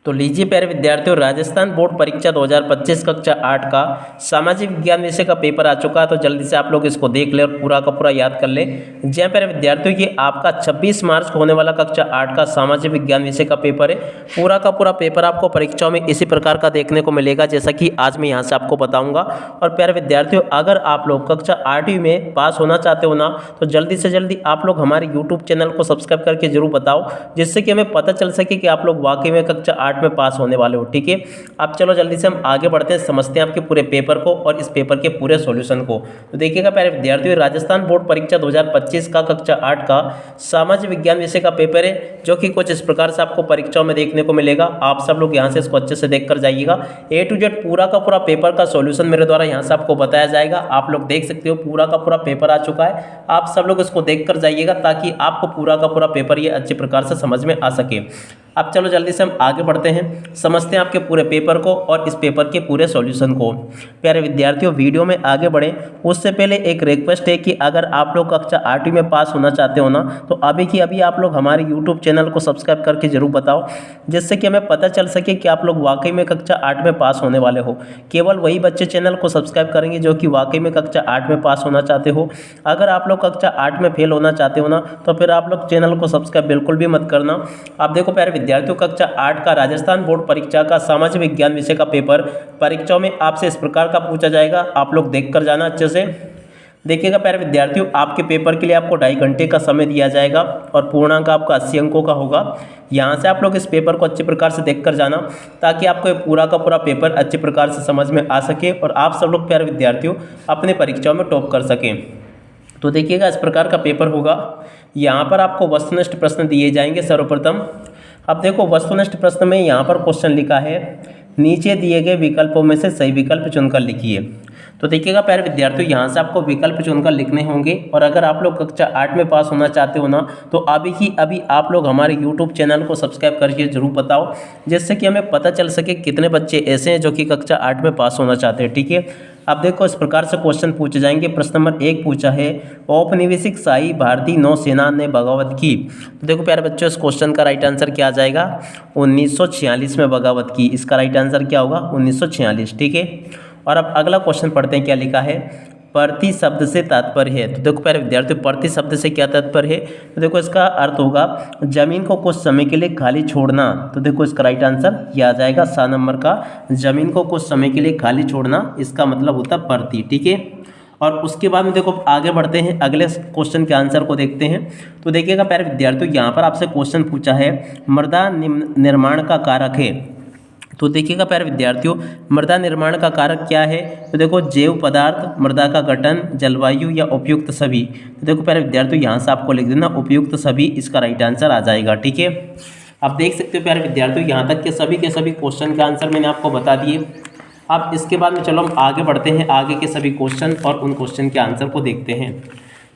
तो लीजिए प्यारे विद्यार्थियों, राजस्थान बोर्ड परीक्षा 2025 कक्षा 8 का सामाजिक विज्ञान विषय का पेपर आ चुका है। तो जल्दी से आप लोग इसको देख ले और पूरा का पूरा याद कर ले। जी हाँ प्यारे विद्यार्थियों, ये आपका 26 मार्च को होने वाला कक्षा 8 का सामाजिक विज्ञान विषय का पेपर है। पूरा का पूरा पेपर आपको परीक्षाओं में इसी प्रकार का देखने को मिलेगा जैसा कि आज मैं यहाँ से आपको बताऊँगा। और प्यारे विद्यार्थियों, अगर आप लोग कक्षा 8वीं में पास होना चाहते हो ना, तो जल्दी से जल्दी आप लोग हमारे यूट्यूब चैनल को सब्सक्राइब करके जरूर बताओ, जिससे कि हमें पता चल सके कि आप लोग वाकई में कक्षा 8 में पास होने वाले हो। ठीक है, अब चलो जल्दी से हम आगे बढ़ते हैं, समझते हैं आपके पूरे पेपर को और इस पेपर के पूरे सॉल्यूशन को। तो देखिएगा प्यारे विद्यार्थियों, राजस्थान बोर्ड परीक्षा 2025 का कक्षा 8 का सामाजिक विज्ञान विषय का पेपर है, जो कि कुछ इस प्रकार से आपको परीक्षाओं में देखने को मिलेगा। आप सब लोग यहाँ से इसको अच्छे से देख कर जाइएगा। A to Z पूरा का पूरा पेपर का सॉल्यूशन मेरे द्वारा यहाँ से आपको बताया जाएगा। आप लोग देख सकते हो पूरा का पूरा पेपर आ चुका है। आप सब लोग इसको देख कर जाइएगा ताकि आपको पूरा का पूरा पेपर ये अच्छे प्रकार से समझ में आ सके। अब चलो जल्दी से हम आगे बढ़ते हैं, समझते हैं आपके पूरे पेपर को और इस पेपर के पूरे सॉल्यूशन को। प्यारे विद्यार्थियों, वीडियो में आगे बढ़े उससे पहले एक रिक्वेस्ट है कि अगर आप लोग कक्षा 8वीं में पास होना चाहते हो ना, तो अभी की अभी आप लोग हमारे यूट्यूब चैनल को सब्सक्राइब करके जरूर बताओ, जिससे कि हमें पता चल सके कि आप लोग वाकई में कक्षा 8 में पास होने वाले हो। केवल वही बच्चे चैनल को सब्सक्राइब करेंगे जो कि वाकई में कक्षा 8 में पास होना चाहते हो। अगर आप लोग कक्षा 8 में फेल होना चाहते हो ना, तो फिर आप लोग चैनल को सब्सक्राइब बिल्कुल भी मत करना। आप देखो प्यारे विद्यार्थियों, कक्षा 8 का राजस्थान बोर्ड परीक्षा का सामाजिक विज्ञान विषय का पेपर परीक्षाओं में आपसे इस प्रकार का पूछा जाएगा। आप लोग देख कर जाना अच्छे से। देखिएगा प्यारे विद्यार्थियों, आपके पेपर के लिए आपको 2.5 घंटे का समय दिया जाएगा और पूर्णांक आपका 80 अंकों का होगा। यहाँ से आप लोग इस पेपर को अच्छे प्रकार से देख कर जाना ताकि आपको ये पूरा का पूरा पेपर अच्छे प्रकार से समझ में आ सके और आप सब लोग प्यारे विद्यार्थियों अपने परीक्षाओं में टॉप कर सकें। तो देखिएगा इस प्रकार का पेपर होगा। यहाँ पर आपको वस्तुनिष्ठ प्रश्न दिए जाएंगे सर्वप्रथम। अब देखो वस्तुनिष्ठ प्रश्न में यहाँ पर क्वेश्चन लिखा है, नीचे दिए गए विकल्पों में से सही विकल्प चुनकर लिखिए। तो देखिएगा प्यारे विद्यार्थियों, यहाँ से आपको विकल्प चुनकर लिखने होंगे। और अगर आप लोग कक्षा 8 में पास होना चाहते हो ना, तो अभी की अभी आप लोग हमारे यूट्यूब चैनल को सब्सक्राइब करके जरूर बताओ, जिससे कि हमें पता चल सके कितने बच्चे ऐसे हैं जो कि कक्षा 8 में पास होना चाहते हैं। ठीक है, अब देखो इस प्रकार से क्वेश्चन पूछे जाएंगे। प्रश्न नंबर 1 पूछा है, औपनिवेशिक शाही भारतीय नौसेना ने बगावत की। तो देखो प्यारे बच्चों, इस क्वेश्चन का राइट आंसर क्या आ जाएगा? 1946 में बगावत की। इसका राइट आंसर क्या होगा? 1946। ठीक है, और अब अगला क्वेश्चन पढ़ते हैं, क्या लिखा है? प्रति शब्द से तात्पर्य है। तो देखो प्यारे विद्यार्थियों, प्रति शब्द से क्या तात्पर्य है? तो देखो इसका अर्थ होगा जमीन को कुछ समय के लिए खाली छोड़ना। तो देखो इसका राइट आंसर क्या आ जाएगा? 7 नंबर का, जमीन को कुछ समय के लिए खाली छोड़ना, इसका मतलब होता है प्रति। ठीक है, और उसके बाद में देखो आगे बढ़ते हैं, अगले क्वेश्चन के आंसर को देखते हैं। तो देखिएगा प्यारे विद्यार्थियों, यहाँ पर आपसे क्वेश्चन पूछा है, मृदा निर्माण का कारक है। तो देखिएगा प्यारे विद्यार्थियों, मृदा निर्माण का कारक क्या है? तो देखो जैव पदार्थ, मृदा का गठन, जलवायु या उपयुक्त सभी। तो देखो प्यारे विद्यार्थियों, यहाँ से आपको लिख देना उपयुक्त सभी, इसका राइट आंसर आ जाएगा। ठीक है, आप देख सकते हो प्यारे विद्यार्थियों, यहाँ तक के सभी क्वेश्चन का आंसर मैंने आपको बता दिए। अब इसके बाद में चलो हम आगे बढ़ते हैं, आगे के सभी क्वेश्चन और उन क्वेश्चन के आंसर को देखते हैं।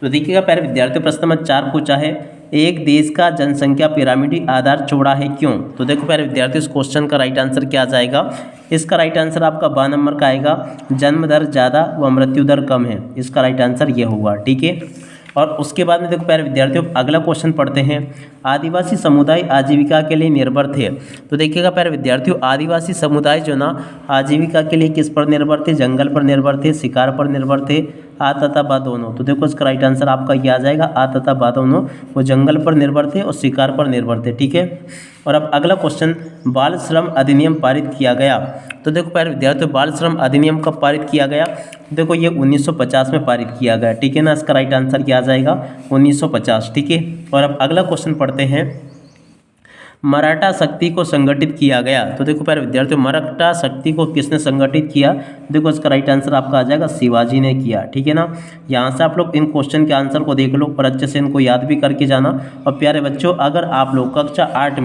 तो देखिएगा प्यारे विद्यार्थियों, प्रश्न नंबर 4 पूछा है, एक देश का जनसंख्या पिरामिडी आधार चौड़ा है क्यों? तो देखो प्यारे विद्यार्थियों, इस क्वेश्चन का राइट आंसर क्या आ जाएगा? इसका राइट आंसर आपका 12 नंबर का आएगा, जन्म दर ज़्यादा व मृत्यु दर कम है। इसका राइट आंसर ये होगा। ठीक है, और उसके बाद में देखो प्यारे विद्यार्थियों, अगला क्वेश्चन पढ़ते हैं, आदिवासी समुदाय आजीविका के लिए निर्भर थे। तो देखिएगा प्यारे विद्यार्थियों, आदिवासी समुदाय जो ना आजीविका के लिए किस पर निर्भर थे? जंगल पर निर्भर थे, शिकार पर निर्भर थे, आ तथा बा दोनों। तो देखो इसका राइट आंसर आपका क्या आ जाएगा? आ तथा बा दोनों, वो जंगल पर निर्भर थे और शिकार पर निर्भर थे। ठीक है, और अब अगला क्वेश्चन, बाल श्रम अधिनियम पारित किया गया। तो देखो प्यारे विद्यार्थियों, बाल श्रम अधिनियम कब पारित किया गया? देखो ये 1950 में पारित किया गया। ठीक है ना, इसका राइट आंसर क्या आ जाएगा? 1950। ठीक है, और अब अगला क्वेश्चन पढ़ते हैं, मराठा शक्ति को संगठित किया गया। तो देखो प्यारे विद्यार्थियों, मराठा शक्ति को किसने संगठित किया? देखो इसका राइट आंसर आपका आ जाएगा, शिवाजी ने किया। ठीक है ना, यहाँ से आप लोग इन क्वेश्चन के आंसर को देख लो और अच्छे से इनको याद भी करके जाना। और प्यारे बच्चों, अगर आप लोग कक्षा 8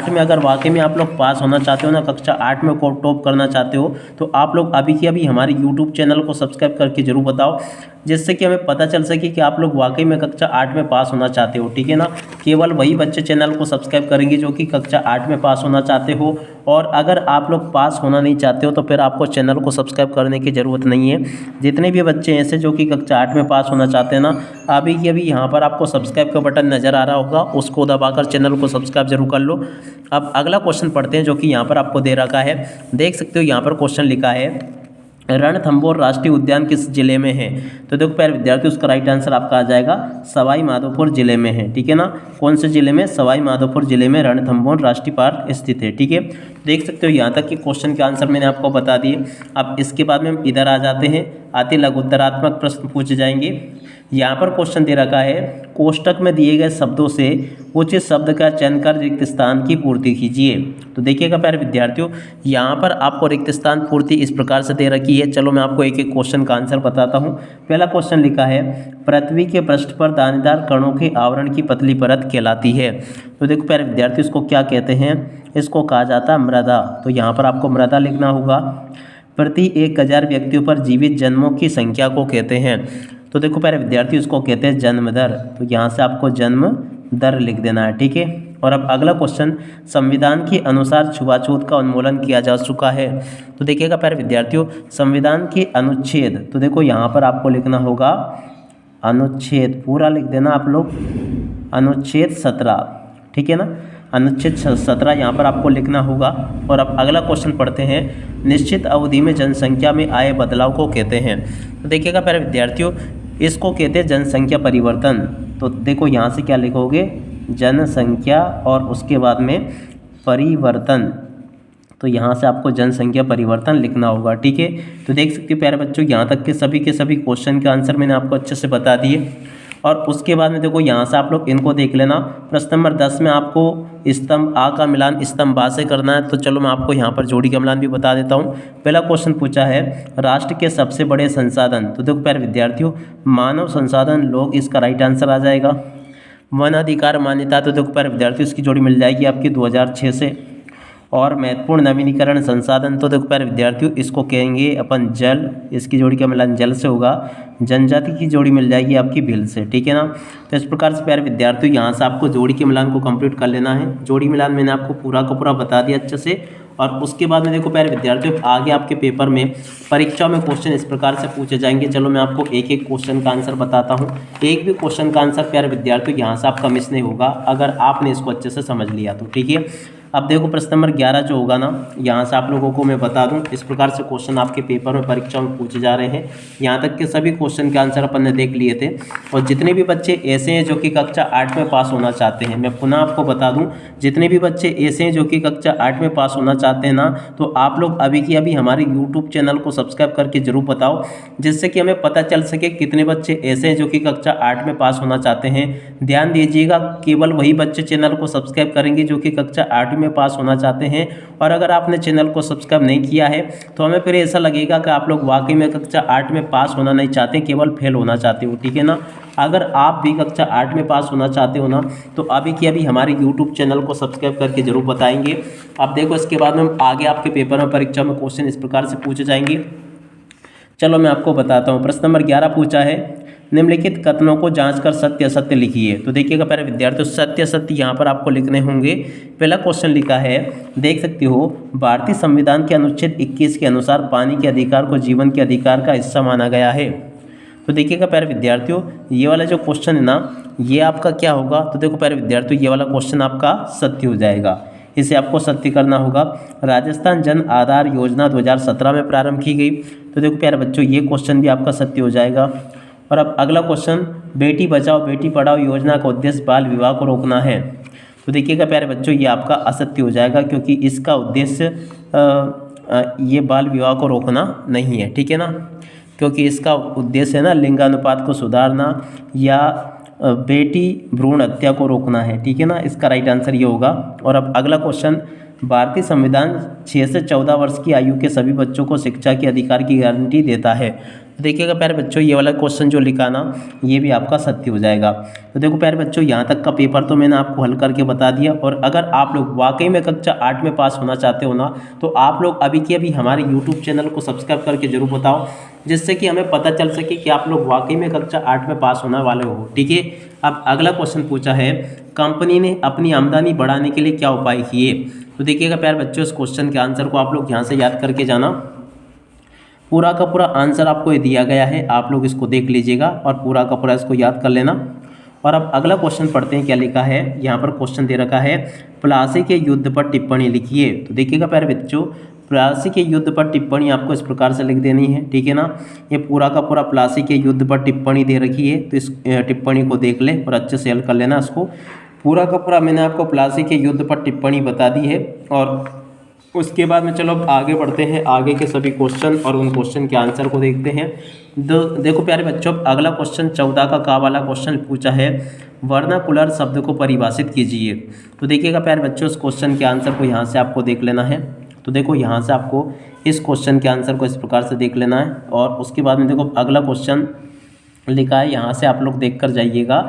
में अगर वाकई में आप लोग पास होना चाहते हो ना, कक्षा 8 में को टॉप करना चाहते हो, तो आप लोग अभी की अभी हमारे यूट्यूब चैनल को सब्सक्राइब करके जरूर बताओ, जिससे कि हमें पता चल सके कि आप लोग वाकई में कक्षा 8 में पास होना चाहते हो। ठीक है ना, केवल वही बच्चे चैनल को सब्सक्राइब करेंगे होंगे जो कि कक्षा 8 में पास होना चाहते हो। और अगर आप लोग पास होना नहीं चाहते हो तो फिर आपको चैनल को सब्सक्राइब करने की ज़रूरत नहीं है। जितने भी बच्चे ऐसे जो कि कक्षा 8 में पास होना चाहते हैं ना, अभी के अभी यहाँ पर आपको सब्सक्राइब का बटन नज़र आ रहा होगा, उसको दबाकर चैनल को सब्सक्राइब जरूर कर लो। अब अगला क्वेश्चन पढ़ते हैं जो कि यहाँ पर आपको दे रखा है। देख सकते हो यहाँ पर क्वेश्चन लिखा है, रणथंभौर राष्ट्रीय उद्यान किस जिले में है। तो देखो प्यारे विद्यार्थी, उसका राइट आंसर आपका आ जाएगा सवाई माधोपुर जिले में है। ठीक है ना, कौन से जिले में? सवाई माधोपुर जिले में रणथंभौर राष्ट्रीय पार्क स्थित है। ठीक है, देख सकते हो यहाँ तक कि क्वेश्चन के आंसर मैंने आपको बता दिए। अब इसके बाद में हम इधर आ जाते हैं, आते लघुत्तरात्मक प्रश्न पूछे जाएंगे। यहाँ पर क्वेश्चन दे रखा है, कोष्टक में दिए गए शब्दों से उचित शब्द का चयन कर रिक्त स्थान की पूर्ति कीजिए। तो देखिएगा प्यारे विद्यार्थियों, यहाँ पर आपको रिक्त स्थान पूर्ति इस प्रकार से दे रखी है। चलो मैं आपको एक एक क्वेश्चन का आंसर बताता हूँ। पहला क्वेश्चन लिखा है, पृथ्वी के पृष्ठ पर दानेदार कणों के आवरण की पतली परत कहलाती है। तो देखो प्यारे विद्यार्थी, इसको क्या कहते हैं? इसको कहा जाता है मृदा। तो यहाँ पर आपको मृदा लिखना होगा। प्रति 1000 व्यक्तियों पर जीवित जन्मों की संख्या को कहते हैं। तो देखो प्यारे विद्यार्थी, उसको कहते हैं जन्म दर। तो यहाँ से आपको जन्म दर लिख देना है। ठीक है, और अब अगला क्वेश्चन, संविधान के अनुसार छुआछूत का उन्मूलन किया जा चुका है। तो देखिएगा प्यारे विद्यार्थियों, संविधान के अनुच्छेद, तो देखो यहाँ पर आपको लिखना होगा अनुच्छेद, पूरा लिख देना आप लोग, अनुच्छेद 17। ठीक है ना, अनुच्छेद 17 यहाँ पर आपको लिखना होगा। और अब अगला क्वेश्चन पढ़ते हैं, निश्चित अवधि में जनसंख्या में आए बदलाव को कहते हैं। तो देखिएगा प्यारे विद्यार्थियों, इसको कहते हैं जनसंख्या परिवर्तन। तो देखो यहाँ से क्या लिखोगे, जनसंख्या और उसके बाद में परिवर्तन। तो यहाँ से आपको जनसंख्या परिवर्तन लिखना होगा। ठीक है, तो देख सकते हो प्यारे बच्चों, यहाँ तक के सभी क्वेश्चन के आंसर मैंने आपको अच्छे से बता दिए। और उसके बाद में देखो यहाँ से आप लोग इनको देख लेना। प्रश्न नंबर 10 में आपको स्तंभ आ का मिलान स्तंभ बा से करना है। तो चलो मैं आपको यहाँ पर जोड़ी का मिलान भी बता देता हूँ। पहला क्वेश्चन पूछा है, राष्ट्र के सबसे बड़े संसाधन। तो देखो प्यारे विद्यार्थियों, मानव संसाधन लोग, इसका राइट आंसर आ जाएगा। वन अधिकार मान्यता, तो देखो प्यारे विद्यार्थियों, इसकी जोड़ी मिल जाएगी आपकी 2006 से। और महत्वपूर्ण नवीनीकरण संसाधन, तो देखो प्यारे विद्यार्थियों, इसको कहेंगे अपन जल, इसकी जोड़ी का मिलान जल से होगा। जनजाति की जोड़ी मिल जाएगी आपकी भील से। ठीक है ना, तो इस प्रकार से प्यारे विद्यार्थियों, यहाँ से आपको जोड़ी के मिलान को कंप्लीट कर लेना है। जोड़ी मिलान मैंने आपको पूरा का पूरा बता दिया अच्छे से। और उसके बाद में देखो प्यारे विद्यार्थियों, आगे आपके पेपर में परीक्षा में क्वेश्चन इस प्रकार से पूछे जाएंगे। चलो मैं आपको एक एक क्वेश्चन का आंसर बताता हूँ। एक भी क्वेश्चन का आंसर प्यारे विद्यार्थियों यहाँ से आपका मिस नहीं होगा, अगर आपने इसको अच्छे से समझ लिया तो। ठीक है, अब देखो प्रश्न नंबर 11 जो होगा ना, यहाँ से आप लोगों को मैं बता दूं, इस प्रकार से क्वेश्चन आपके पेपर में परीक्षा में पूछे जा रहे हैं। यहाँ तक के सभी क्वेश्चन के आंसर अपन ने देख लिए थे। और जितने भी बच्चे ऐसे हैं जो कि कक्षा 8 में पास होना चाहते हैं, मैं पुनः आपको बता दूं, जितने भी बच्चे ऐसे हैं जो कि कक्षा 8 में पास होना चाहते हैं ना, तो आप लोग अभी की अभी हमारे यूट्यूब चैनल को सब्सक्राइब करके जरूर बताओ, जिससे कि हमें पता चल सके कितने बच्चे ऐसे हैं जो कि कक्षा 8 में पास होना चाहते हैं। ध्यान दीजिएगा, केवल वही बच्चे चैनल को सब्सक्राइब करेंगे जो कि कक्षा 8 में पास होना चाहते हैं। और अगर आपने चैनल को सब्सक्राइब नहीं किया है तो हमें फिर ऐसा लगेगा कि आप लोग वाकई में कक्षा 8 में पास होना नहीं चाहते, केवल फेल होना चाहते हो। ठीक है ना, अगर आप भी कक्षा 8 में पास होना चाहते हो ना, तो अभी की अभी हमारे यूट्यूब चैनल को सब्सक्राइब करके जरूर बताएंगे। अब देखो इसके बाद में आगे आपके पेपर में परीक्षा में क्वेश्चन इस प्रकार से पूछे जाएंगे। चलो मैं आपको बताता हूँ। प्रश्न नंबर 11 पूछा है, निम्नलिखित कथनों को जांचकर सत्य असत्य लिखिए। तो देखिएगा प्यारे विद्यार्थियों, सत्य असत्य यहाँ पर आपको लिखने होंगे। पहला क्वेश्चन लिखा है, देख सकते हो, भारतीय संविधान के अनुच्छेद 21 के अनुसार पानी के अधिकार को जीवन के अधिकार का हिस्सा माना गया है। तो देखिएगा प्यारे विद्यार्थियों, ये वाला जो क्वेश्चन है ना, ये आपका क्या होगा? तो देखो प्यारे विद्यार्थियों, ये वाला क्वेश्चन आपका सत्य हो जाएगा, इसे आपको सत्य करना होगा। राजस्थान जन आधार योजना 2017 में प्रारंभ की गई। तो देखो प्यारे बच्चों, ये क्वेश्चन भी आपका सत्य हो जाएगा। और अब अगला क्वेश्चन, बेटी बचाओ बेटी पढ़ाओ योजना का उद्देश्य बाल विवाह को रोकना है। तो देखिएगा प्यारे बच्चों, ये आपका असत्य हो जाएगा, क्योंकि इसका उद्देश्य ये बाल विवाह को रोकना नहीं है। ठीक है ना, क्योंकि इसका उद्देश्य है ना लिंगानुपात को सुधारना या बेटी भ्रूण हत्या को रोकना है। ठीक है ना, इसका राइट आंसर ये होगा। और अब अगला क्वेश्चन, भारतीय संविधान 6 से 14 वर्ष की आयु के सभी बच्चों को शिक्षा के अधिकार की गारंटी देता है। तो देखिएगा प्यारे बच्चों ये वाला क्वेश्चन जो लिखा ना ये भी आपका सत्य हो जाएगा। तो देखो प्यारे बच्चों यहाँ तक का पेपर तो मैंने आपको हल करके बता दिया। और अगर आप लोग वाकई में कक्षा 8 में पास होना चाहते हो ना तो आप लोग अभी के अभी हमारे यूट्यूब चैनल को सब्सक्राइब करके जरूर बताओ, जिससे कि हमें पता चल सके कि आप लोग वाकई में कक्षा 8 में पास होने वाले हो। ठीक है। अब अगला क्वेश्चन पूछा है, कंपनी ने अपनी आमदनी बढ़ाने के लिए क्या उपाय किए। तो देखिएगा प्यारे बच्चों इस क्वेश्चन के आंसर को आप लोग यहाँ से याद करके जाना। पूरा का पूरा आंसर आपको ये दिया गया है, आप लोग इसको देख लीजिएगा और पूरा का पूरा इसको याद कर लेना। और अब अगला क्वेश्चन पढ़ते हैं क्या लिखा है। यहाँ पर क्वेश्चन दे रखा है, प्लासी के युद्ध पर टिप्पणी लिखिए। तो देखिएगा प्यारे बच्चों प्लासी के युद्ध पर टिप्पणी आपको इस प्रकार से लिख देनी है। ठीक है ना। ये पूरा का पूरा प्लासी के युद्ध पर टिप्पणी दे रखी है, तो इस टिप्पणी को देख ले और अच्छे से हल कर लेना इसको। पूरा का पूरा मैंने आपको प्लासी के युद्ध पर टिप्पणी बता दी है। और उसके बाद में चलो अब आगे बढ़ते हैं, आगे के सभी क्वेश्चन और उन क्वेश्चन के आंसर को देखते हैं। देखो प्यारे बच्चों अगला क्वेश्चन 14 का वाला क्वेश्चन पूछा है, वर्नाकुलर शब्द को परिभाषित कीजिए। तो देखिएगा प्यारे बच्चों इस क्वेश्चन के आंसर को यहाँ से आपको देख लेना है। तो देखो यहाँ से आपको इस क्वेश्चन के आंसर को इस प्रकार से देख लेना है। और उसके बाद में देखो अगला क्वेश्चन लिखा है, यहाँ से आप लोग देख कर जाइएगा,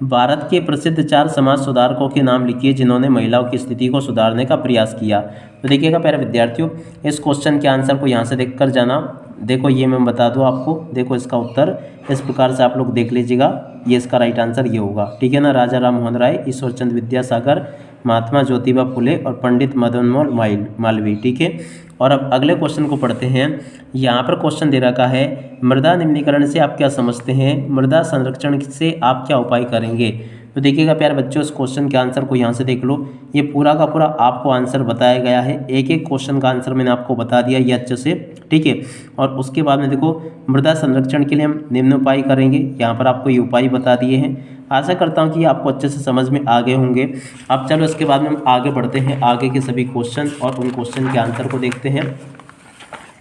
भारत के प्रसिद्ध 4 समाज सुधारकों के नाम लिखिए जिन्होंने महिलाओं की स्थिति को सुधारने का प्रयास किया। तो देखिएगा प्यारे विद्यार्थियों इस क्वेश्चन के आंसर को यहाँ से देख कर जाना। देखो ये मैं बता दूँ आपको, देखो इसका उत्तर इस प्रकार से आप लोग देख लीजिएगा, ये इसका राइट आंसर ये होगा। ठीक है ना। राजा राम मोहन राय, ईश्वरचंद विद्यासागर, महात्मा ज्योतिबा फुले और पंडित मदन मोहन मालवीय। ठीक है। और अब अगले क्वेश्चन को पढ़ते हैं। यहाँ पर क्वेश्चन दे रखा है, मृदा निम्नीकरण से आप क्या समझते हैं, मृदा संरक्षण से आप क्या उपाय करेंगे। तो देखिएगा प्यारे बच्चों इस क्वेश्चन के आंसर को यहाँ से देख लो, ये पूरा का पूरा आपको आंसर बताया गया है। एक एक क्वेश्चन का आंसर मैंने आपको बता दिया ये अच्छे से। ठीक है। और उसके बाद में देखो मृदा संरक्षण के लिए हम निम्न उपाय करेंगे, यहाँ पर आपको ये उपाय बता दिए हैं। आशा करता हूँ कि आपको अच्छे से समझ में आ गए होंगे। अब चलो इसके बाद में हम आगे बढ़ते हैं, आगे के सभी क्वेश्चन और उन क्वेश्चन के आंसर को देखते हैं।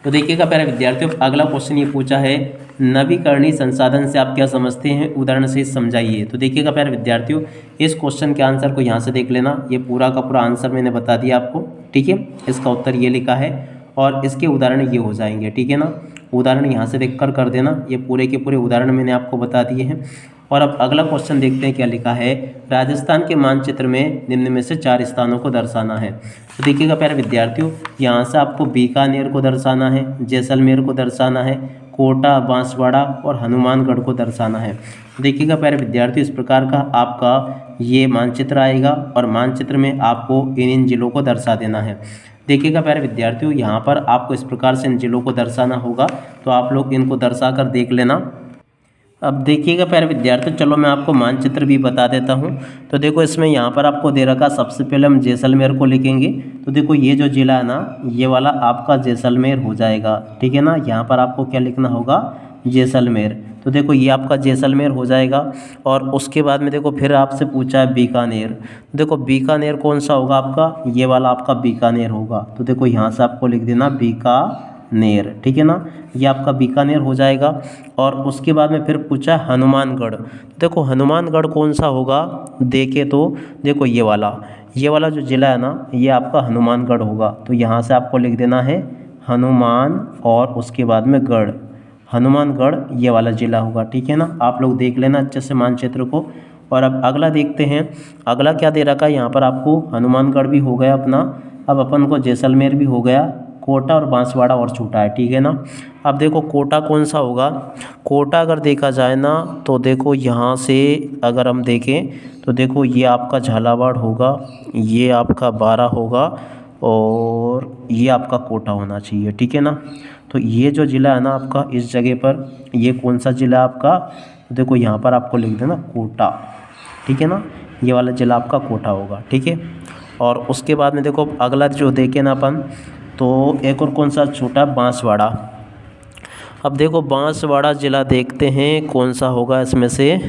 तो देखिएगा प्यारे विद्यार्थियों अगला क्वेश्चन ये पूछा है, नवीकरणीय संसाधन से आप क्या समझते हैं, उदाहरण से समझाइए। तो देखिएगा प्यारे विद्यार्थियों इस क्वेश्चन के आंसर को यहाँ से देख लेना, ये पूरा का पूरा आंसर मैंने बता दिया आपको। ठीक है। इसका उत्तर ये लिखा है और इसके उदाहरण ये हो जाएंगे। ठीक है ना। उदाहरण यहाँ से देख कर देना, ये पूरे के पूरे उदाहरण मैंने आपको बता दिए हैं। और अब अगला क्वेश्चन देखते हैं क्या लिखा है, राजस्थान के मानचित्र में निम्न में से 4 स्थानों को दर्शाना है। तो देखिएगा प्यारे विद्यार्थियों यहाँ से आपको बीकानेर को दर्शाना है, जैसलमेर को दर्शाना है, कोटा, बांसवाड़ा और हनुमानगढ़ को दर्शाना है। देखिएगा प्यारे विद्यार्थियों इस प्रकार का आपका ये मानचित्र आएगा और मानचित्र में आपको इन जिलों को दर्शा देना है। देखिएगा प्यारे विद्यार्थियों यहाँ पर आपको इस प्रकार से इन जिलों को दर्शाना होगा, तो आप लोग इनको दर्शा कर देख लेना। अब देखिएगा प्यारे विद्यार्थियों चलो मैं आपको मानचित्र भी बता देता हूँ। तो देखो इसमें यहाँ पर आपको दे रखा, सबसे पहले हम जैसलमेर को लिखेंगे। तो देखो ये जो ज़िला है ना ये वाला आपका जैसलमेर हो जाएगा। ठीक है ना। यहाँ पर आपको क्या लिखना होगा, जैसलमेर। तो देखो ये आपका जैसलमेर हो जाएगा। और उसके बाद में देखो फिर आपसे पूछा है बीकानेर। देखो बीकानेर कौन सा होगा आपका, ये वाला आपका बीकानेर होगा। तो देखो यहाँ से आपको लिख देना बीकानेर। ठीक है ना। ये आपका बीकानेर हो जाएगा। और उसके बाद में फिर पूछा हनुमानगढ़। देखो हनुमानगढ़ कौन सा होगा, देखे तो देखो ये वाला जो ज़िला है ना ये आपका हनुमानगढ़ होगा। तो यहाँ से आपको लिख देना है हनुमान और उसके बाद में गढ़, हनुमानगढ़ ये वाला ज़िला होगा। ठीक है ना। आप लोग देख लेना अच्छे से मानचित्र को। और अब अगला देखते हैं, अगला क्या दे रखा है यहाँ पर आपको, हनुमानगढ़ भी हो गया अपना, अब अपन को जैसलमेर भी हो गया, कोटा और बांसवाड़ा और छूटा है। ठीक है ना। अब देखो कोटा कौन सा होगा, कोटा अगर देखा जाए ना तो देखो यहाँ से अगर हम देखें तो देखो ये आपका झालावाड़ होगा, ये आपका बारा होगा और ये आपका कोटा होना चाहिए। ठीक है ना। तो ये जो ज़िला है ना आपका इस जगह पर, ये कौन सा ज़िला आपका, देखो यहाँ पर आपको लिख देना कोटा। ठीक है ना। ये वाला ज़िला आपका कोटा होगा। ठीक है। और उसके बाद में देखो अगला जो देखें ना अपन, तो एक और कौन सा छोटा, बांसवाड़ा। अब देखो बांसवाड़ा ज़िला देखते हैं कौन सा होगा इसमें से,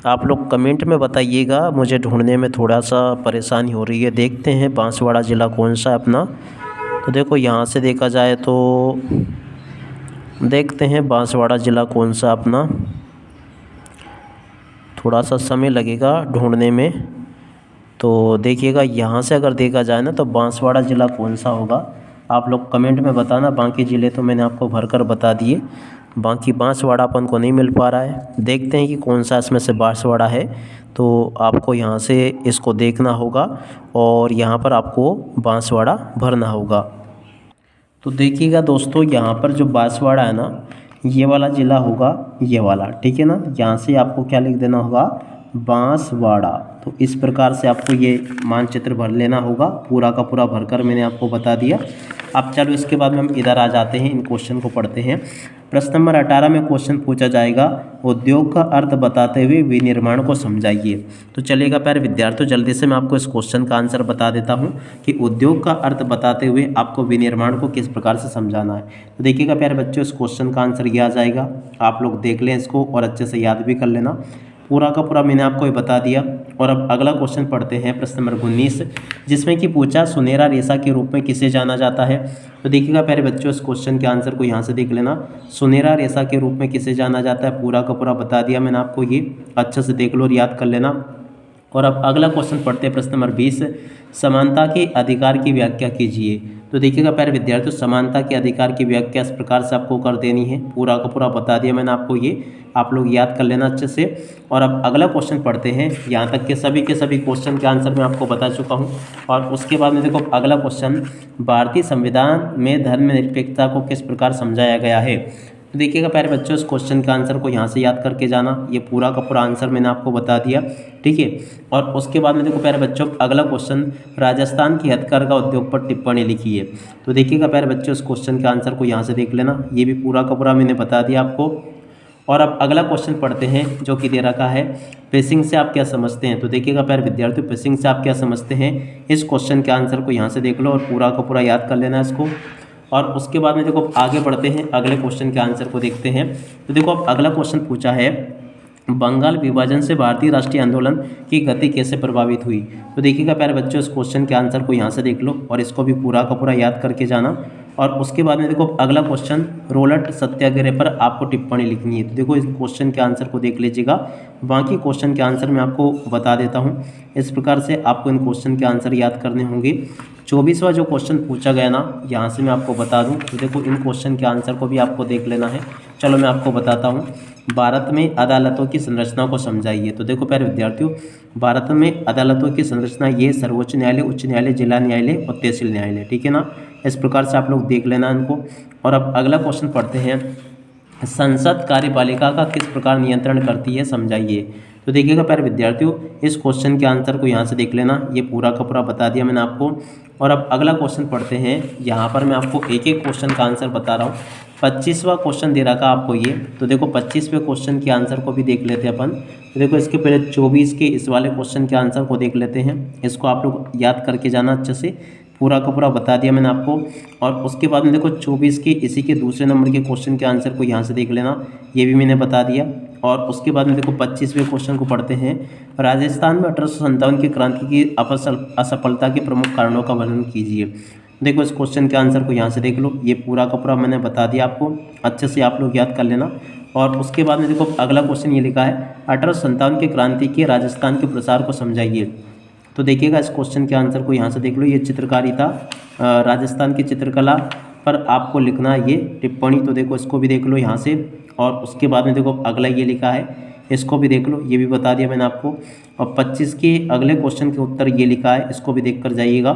आप लोग कमेंट में बताइएगा, मुझे ढूंढने में थोड़ा सा परेशानी हो रही है। देखते हैं बांसवाड़ा ज़िला कौन सा है अपना। तो देखो यहाँ से देखा जाए तो देखते हैं बांसवाड़ा ज़िला कौन सा अपना, थोड़ा सा समय लगेगा ढूंढने में। तो देखिएगा यहाँ से अगर देखा जाए ना तो बांसवाड़ा ज़िला कौन सा होगा, आप लोग कमेंट में बताना। बाकी ज़िले तो मैंने आपको भरकर बता दिए, बाकी बांसवाड़ा अपन को नहीं मिल पा रहा है। देखते हैं कि कौन सा इसमें से बांसवाड़ा है। तो आपको यहाँ से इसको देखना होगा और यहाँ पर आपको बांसवाड़ा भरना होगा। तो देखिएगा दोस्तों, यहाँ पर जो बांसवाड़ा है ना, ये वाला ज़िला होगा, ये वाला, ठीक है ना। यहाँ से आपको क्या लिख देना होगा, बांसवाड़ा। तो इस प्रकार से आपको ये मानचित्र भर लेना होगा, पूरा का पूरा भरकर मैंने आपको बता दिया। अब चलो इसके बाद में हम इधर आ जाते हैं, इन क्वेश्चन को पढ़ते हैं। प्रश्न नंबर 18 में क्वेश्चन पूछा जाएगा, उद्योग का अर्थ बताते हुए विनिर्माण को समझाइए। तो चलिएगा प्यारे विद्यार्थियों, जल्दी से मैं आपको इस क्वेश्चन का आंसर बता देता हूं कि उद्योग का अर्थ बताते हुए आपको विनिर्माण को किस प्रकार से समझाना है। तो देखिएगा प्यारे बच्चों, इस क्वेश्चन का आंसर ये आ जाएगा। आप लोग देख लें इसको और अच्छे से याद भी कर लेना। पूरा का पूरा मैंने आपको ये बता दिया। और अब अगला क्वेश्चन पढ़ते हैं, प्रश्न नंबर 19, जिसमें कि पूछा सुनहरा रेशा के रूप में किसे जाना जाता है। तो देखिएगा प्यारे बच्चों, इस क्वेश्चन के आंसर को यहाँ से देख लेना। सुनहरा रेशा के रूप में किसे जाना जाता है, पूरा का पूरा बता दिया मैंने आपको, ये अच्छे से देख लो और याद कर लेना। और अब अगला क्वेश्चन पढ़ते हैं, प्रश्न नंबर 20, समानता के अधिकार की व्याख्या कीजिए। तो देखिएगा प्यारे विद्यार्थियों, समानता के अधिकार की व्याख्या इस प्रकार से आपको कर देनी है, पूरा का पूरा बता दिया मैंने आपको, ये आप लोग याद कर लेना अच्छे से। और अब अगला क्वेश्चन पढ़ते हैं। यहाँ तक के सभी क्वेश्चन के आंसर मैं आपको बता चुका हूँ। और उसके बाद में देखो अगला क्वेश्चन, भारतीय संविधान में धर्मनिरपेक्षता को किस प्रकार समझाया गया है। तो देखिएगा प्यारे बच्चों, इस क्वेश्चन का आंसर को यहाँ से याद करके जाना, ये पूरा का पूरा आंसर मैंने आपको बता दिया, ठीक है। और उसके बाद में देखो प्यारे बच्चों, अगला क्वेश्चन, राजस्थान की हथकरघा उद्योग पर टिप्पणी लिखी है। तो देखिएगा प्यारे बच्चों, इस क्वेश्चन के आंसर को यहाँ से देख लेना, ये भी पूरा का पूरा मैंने बता दिया आपको। और अब अगला क्वेश्चन पढ़ते हैं, जो कि दे रखा है, पेसिंग से आप क्या समझते हैं। तो देखिएगा प्यारे विद्यार्थियों, पेसिंग से आप क्या समझते हैं, इस क्वेश्चन के आंसर को यहाँ से देख लो और पूरा का पूरा याद कर लेना इसको। और उसके बाद में देखो आगे बढ़ते हैं, अगले क्वेश्चन के आंसर को देखते हैं। तो देखो अब अगला क्वेश्चन पूछा है, बंगाल विभाजन से भारतीय राष्ट्रीय आंदोलन की गति कैसे प्रभावित हुई। तो देखिएगा प्यारे बच्चों, इस क्वेश्चन के आंसर को यहाँ से देख लो और इसको भी पूरा का पूरा याद करके जाना। और उसके बाद में देखो अगला क्वेश्चन, रोलट सत्याग्रह पर आपको टिप्पणी लिखनी है। तो देखो इस क्वेश्चन के आंसर को देख लीजिएगा, बाकी क्वेश्चन के आंसर मैं आपको बता देता हूँ। इस प्रकार से आपको इन क्वेश्चन के आंसर याद करने होंगे। 24वां जो क्वेश्चन पूछा गया ना, यहाँ से मैं आपको बता दूँ। तो देखो इन क्वेश्चन के आंसर को भी आपको देख लेना है। चलो मैं आपको बताता हूँ, भारत में अदालतों की संरचना को समझाइए। तो देखो प्यारे विद्यार्थियों, भारत में अदालतों की संरचना ये सर्वोच्च न्यायालय, उच्च न्यायालय, जिला न्यायालय और तहसील न्यायालय, ठीक है ना। इस प्रकार से आप लोग देख लेना इनको। और अब अगला क्वेश्चन पढ़ते हैं, संसद कार्यपालिका का किस प्रकार नियंत्रण करती है, समझाइए। तो देखिएगा प्यारे विद्यार्थियों, इस क्वेश्चन के आंसर को यहाँ से देख लेना, ये पूरा का पूरा बता दिया मैंने आपको। और अब अगला क्वेश्चन पढ़ते हैं, यहाँ पर मैं आपको एक एक क्वेश्चन का आंसर बता रहा हूँ। 25वां क्वेश्चन दे रखा आपको ये। तो देखो 25वें क्वेश्चन के आंसर को भी देख लेते हैं अपन। तो देखो इसके पहले 24 के इस वाले क्वेश्चन के आंसर को देख लेते हैं। इसको आप लोग याद करके जाना अच्छे से, पूरा का पूरा बता दिया मैंने आपको। और उसके बाद में देखो 24 के इसी के दूसरे नंबर के क्वेश्चन के आंसर को यहाँ से देख लेना, ये भी मैंने बता दिया। और उसके बाद में देखो 25वें क्वेश्चन को पढ़ते हैं, राजस्थान में 1857 की क्रांति की असफलता के प्रमुख कारणों का वर्णन कीजिए। देखो इस क्वेश्चन के आंसर को यहाँ से देख लो, ये पूरा का पूरा मैंने बता दिया आपको, अच्छे से आप लोग याद कर लेना। और उसके बाद में देखो अगला क्वेश्चन ये लिखा है, 1857 की क्रांति के राजस्थान के प्रसार को समझाइए। तो देखिएगा इस क्वेश्चन के आंसर को यहाँ से देख लो, ये चित्रकारिता, राजस्थान की चित्रकला पर आपको लिखना है ये टिप्पणी। तो देखो इसको भी देख लो यहाँ से। और उसके बाद में देखो अगला ये लिखा है, इसको भी देख लो, ये भी बता दिया मैंने आपको। और 25 के अगले क्वेश्चन के उत्तर ये लिखा है, इसको भी देख कर जाइएगा।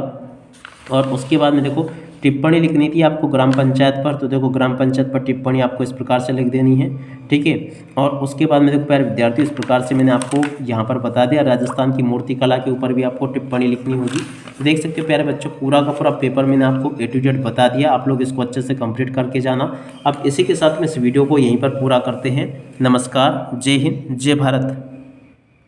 और उसके बाद में देखो टिप्पणी लिखनी थी आपको ग्राम पंचायत पर। तो देखो ग्राम पंचायत पर टिप्पणी आपको इस प्रकार से लिख देनी है, ठीक है। और उसके बाद में देखो प्यारे विद्यार्थी, इस प्रकार से मैंने आपको यहाँ पर बता दिया, राजस्थान की मूर्ति कला के ऊपर भी आपको टिप्पणी लिखनी होगी। तो देख सकते हो प्यारे बच्चों, पूरा का पूरा पेपर मैंने आपको A to Z बता दिया। आप लोग इसको अच्छे से कंप्लीट करके जाना। अब इसी के साथ में इस वीडियो को यहीं पर पूरा करते हैं। नमस्कार, जय हिंद, जय भारत।